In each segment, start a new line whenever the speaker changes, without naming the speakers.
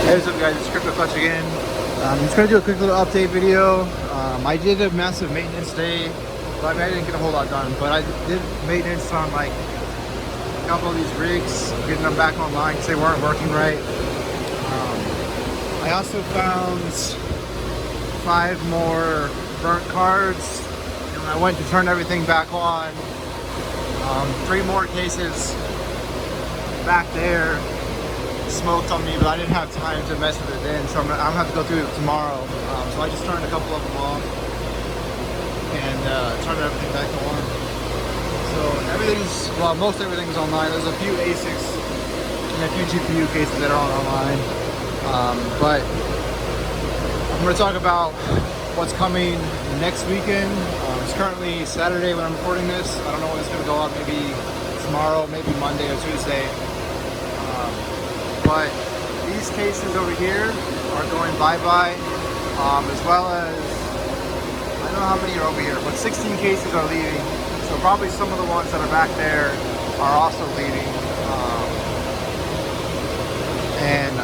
Hey, what's up guys, it's Crypto Clutch again. I'm just going to do a quick little update video. I did a massive maintenance day, but I didn't get a whole lot done, but I did maintenance on like a couple of these rigs, getting them back online because they weren't working right. I also found 5 more burnt cards, and when I went to turn everything back on, 3 more cases back there smoked on me, but I didn't have time to mess with it then, so I'm gonna have to go through it tomorrow. So I just turned a couple of them off and turned everything back on. So most everything's online. There's a few ASICs and a few GPU cases that are online. But I'm going to talk about what's coming next weekend. It's currently Saturday when I'm recording this. I don't know when it's going to go up, maybe tomorrow, maybe Monday or Tuesday. But these cases over here are going bye-bye, as well as, I don't know how many are over here, but 16 cases are leaving. So probably some of the ones that are back there are also leaving. And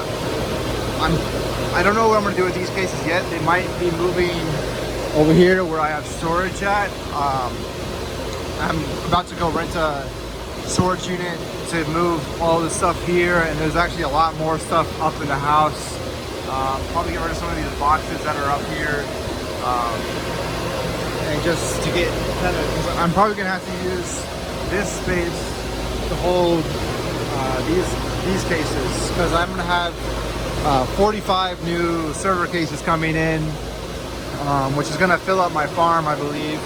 I don't know what I'm going to do with these cases yet. They might be moving over here to where I have storage at. I'm about to go rent a storage unit to move all the stuff here, and there's actually a lot more stuff up in the house. Probably get rid of some of these boxes that are up here, and just to get kind of, I'm probably gonna have to use this space to hold these cases, because I'm gonna have 45 new server cases coming in, which is gonna fill up my farm, I believe.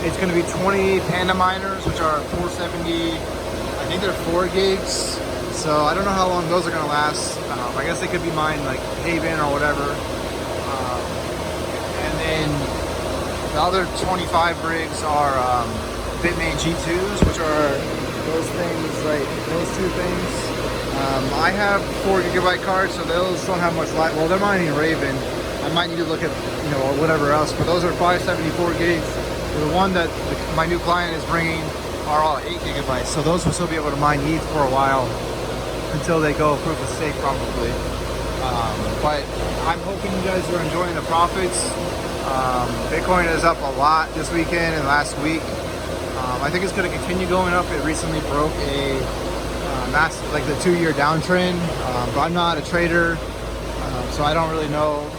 It's going to be 20 Panda miners, which are 470, I think they're 4 gigs. So I don't know how long those are going to last. I guess they could be mined like Haven or whatever. And then the other 25 rigs are Bitmain G2s, which are those things, like those 2 things. I have 4 gigabyte cards, so those don't have much light. Well, they're mining Raven. I might need to look at, or whatever else, but those are 574 gigs. The one that my new client is bringing are all 8 gigabytes, so those will still be able to mine ETH for a while until they go proof of stake probably. But I'm hoping you guys are enjoying the profits. Bitcoin is up a lot this weekend and last week. I think it's going to continue going up. It recently broke a massive, like the 2-year downtrend, but I'm not a trader, so I don't really know.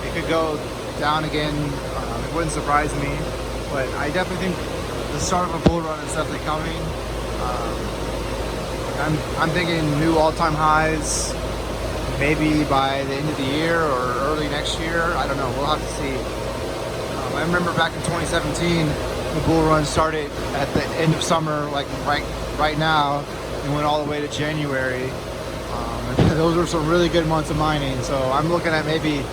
It could go down again. It wouldn't surprise me, but I definitely think the start of a bull run is definitely coming. I'm thinking new all-time highs, maybe by the end of the year or early next year. I don't know. We'll have to see. I remember back in 2017, the bull run started at the end of summer, like right now, and went all the way to January. Those were some really good months of mining. So I'm looking at maybe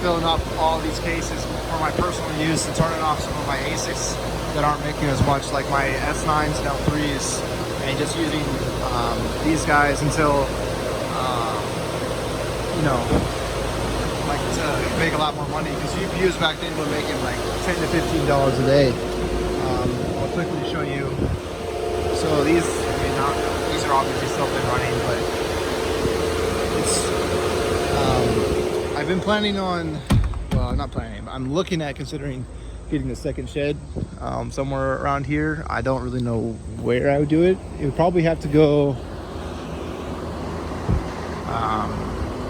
filling up all these cases for my personal use and turning off some of my ASICs that aren't making as much, like my S9s and L3s, and just using these guys until, like to make a lot more money, because GPUs back then were making like $10 to $15 a day. I'll quickly show you. So these are obviously still been running, but I've been planning on, well, not planning, I'm looking at considering getting a second shed somewhere around here. I don't really know where I would do it. It would probably have to go, I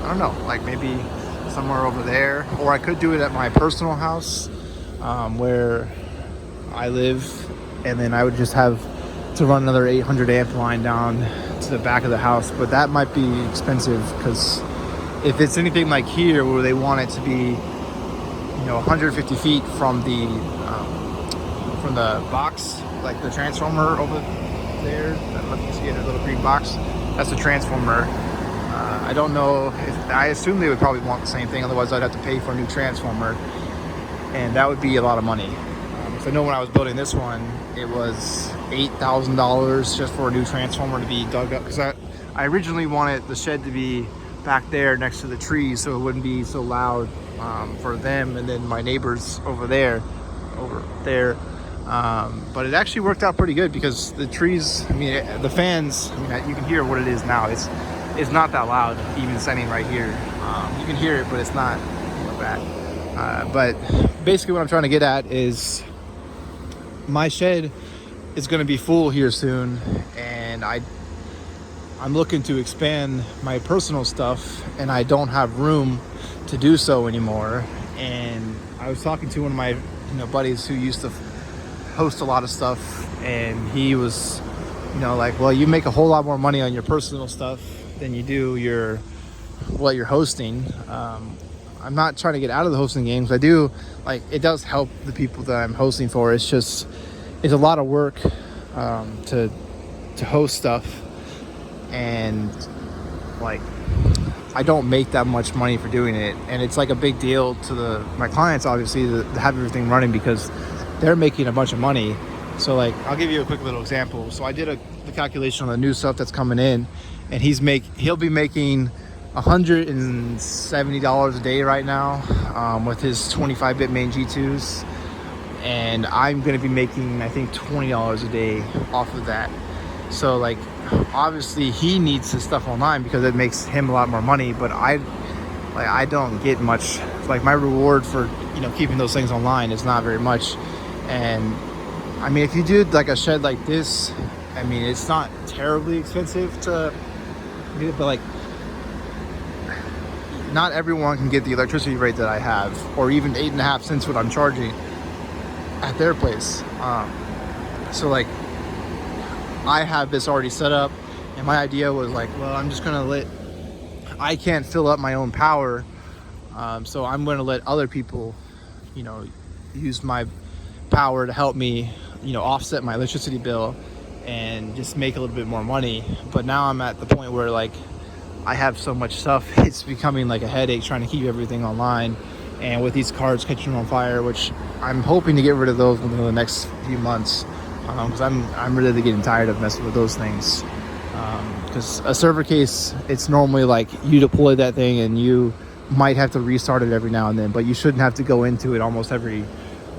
don't know, like maybe somewhere over there, or I could do it at my personal house where I live, and then I would just have to run another 800 amp line down to the back of the house, but that might be expensive, because if it's anything like here where they want it to be 150 feet from the box, like the transformer over there, I don't know if you see it, a little green box, that's the transformer. I don't know I assume they would probably want the same thing, otherwise I'd have to pay for a new transformer, and that would be a lot of money. So I know when I was building this one, it was $8,000 just for a new transformer to be dug up, because I originally wanted the shed to be back there next to the trees so it wouldn't be so loud for them and then my neighbors over there. But it actually worked out pretty good, because the trees, the fans, you can hear what it is now. it's not that loud, even standing right here. You can hear it, but it's not bad. But basically what I'm trying to get at is my shed is going to be full here soon, and I'm looking to expand my personal stuff, and I don't have room to do so anymore. And I was talking to one of my buddies who used to host a lot of stuff, and he was like, well, you make a whole lot more money on your personal stuff than you do what you're hosting. I'm not trying to get out of the hosting games. I do, like, it does help the people that I'm hosting for. It's just, it's a lot of work to host stuff, and like, I don't make that much money for doing it, and it's like a big deal to my clients, obviously, to have everything running, because they're making a bunch of money. So like, I'll give you a quick little example. So I did the calculation on the new stuff that's coming in, and he'll be making $170 a day right now with his 25-bit main G2s, and I'm going to be making, I think, $20 a day off of that. So like, obviously he needs his stuff online because it makes him a lot more money, but I don't get much. Like, my reward for keeping those things online is not very much. And I mean, if you do like a shed like this, I mean, it's not terribly expensive to do it, but like, not everyone can get the electricity rate that I have, or even 8.5 cents what I'm charging at their place. So like, I have this already set up, and my idea was like, well, I'm just gonna I can't fill up my own power, so I'm gonna let other people use my power to help me offset my electricity bill and just make a little bit more money. But now I'm at the point where like, I have so much stuff, it's becoming like a headache trying to keep everything online, and with these cards catching on fire, which I'm hoping to get rid of those within the next few months, because I'm really getting tired of messing with those things. Because a server case, it's normally like you deploy that thing and you might have to restart it every now and then, but you shouldn't have to go into it almost every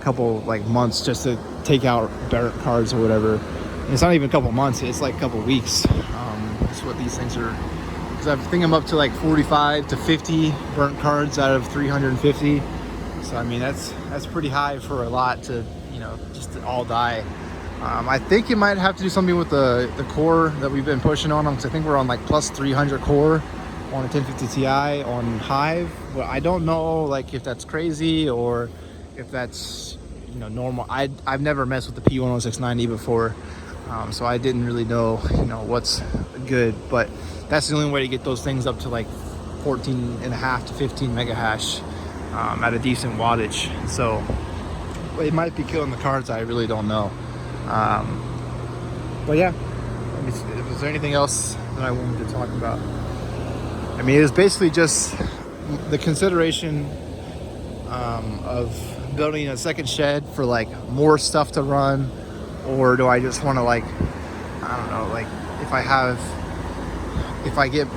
couple like months just to take out burnt cards or whatever. And it's not even a couple months, it's like a couple weeks. That's what these things are. Because I think I'm up to like 45 to 50 burnt cards out of 350. So I mean, that's pretty high for a lot to just to all die. I think you might have to do something with the core that we've been pushing on them, because I think we're on like plus 300 core on a 1050 Ti on Hive. But I don't know like if that's crazy or if that's normal. I've never messed with the P10690 before, so I didn't really know what's good. But that's the only way to get those things up to like 14.5 to 15 mega hash at a decent wattage. So it might be killing the cards. I really don't know. But yeah, is there anything else that I wanted to talk about? I mean, it was basically just the consideration of building a second shed for like more stuff to run, or do I just want to like, I don't know, like if I get,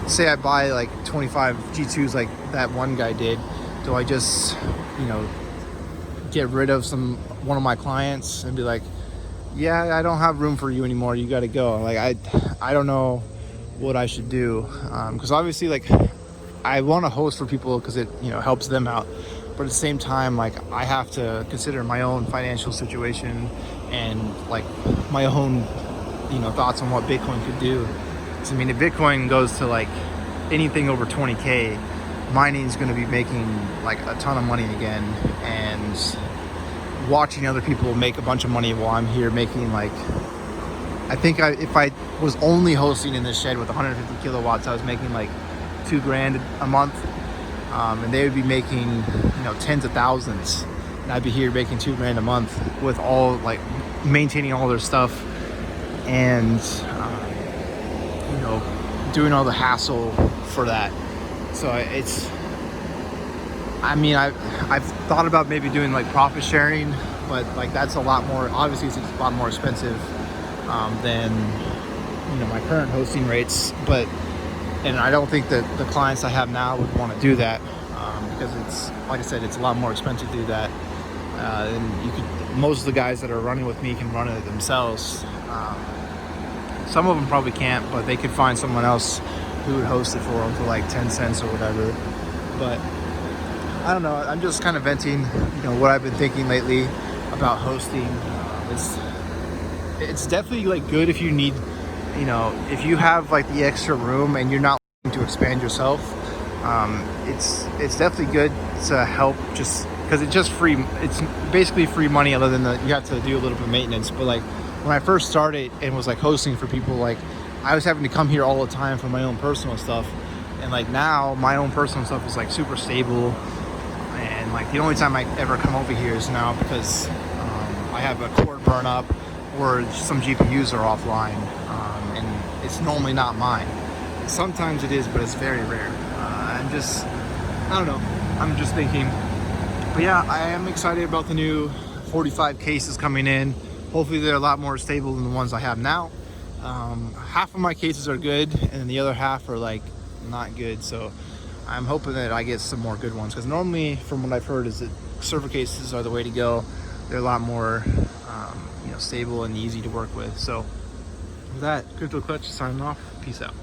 say I buy like 25 G2s like that one guy did, do I just get rid of one of my clients and be like, yeah, I don't have room for you anymore, you got to go? Like, I don't know what I should do, because obviously like I want to host for people because it helps them out, but at the same time, like, I have to consider my own financial situation and like my own thoughts on what Bitcoin could do. So I mean, if Bitcoin goes to like anything over 20k, mining is going to be making like a ton of money again, and watching other people make a bunch of money while I'm here making like, I think if I was only hosting in this shed with 150 kilowatts, I was making like $2,000 a month, and they would be making tens of thousands, and I'd be here making $2,000 a month with all like maintaining all their stuff and doing all the hassle for that. So I've thought about maybe doing like profit sharing, but like that's a lot more, obviously it's a lot more expensive than my current hosting rates. And I don't think that the clients I have now would want to do that, because it's, like I said, it's a lot more expensive to do that. And most of the guys that are running with me can run it themselves. Some of them probably can't, but they could find someone else who would host it for them for like 10 cents or whatever. But I don't know. I'm just kind of venting, you know, what I've been thinking lately about hosting. It's definitely like good if you need, you know, if you have like the extra room and you're not looking to expand yourself. It's definitely good to help, just because it's basically free money, other than you have to do a little bit of maintenance. But like when I first started and was like hosting for people, like I was having to come here all the time for my own personal stuff, and like now my own personal stuff is like super stable, and like the only time I ever come over here is now because I have a cord burn up or some GPUs are offline, and it's normally not mine. Sometimes it is, but it's very rare. I don't know, I'm just thinking. But yeah, I am excited about the new 45 cases coming in. Hopefully they're a lot more stable than the ones I have now. Half of my cases are good, and the other half are like not good. So I'm hoping that I get some more good ones, because normally, from what I've heard, is that server cases are the way to go. They're a lot more you know, stable and easy to work with. So with that, Crypto Clutch signing off. Peace out.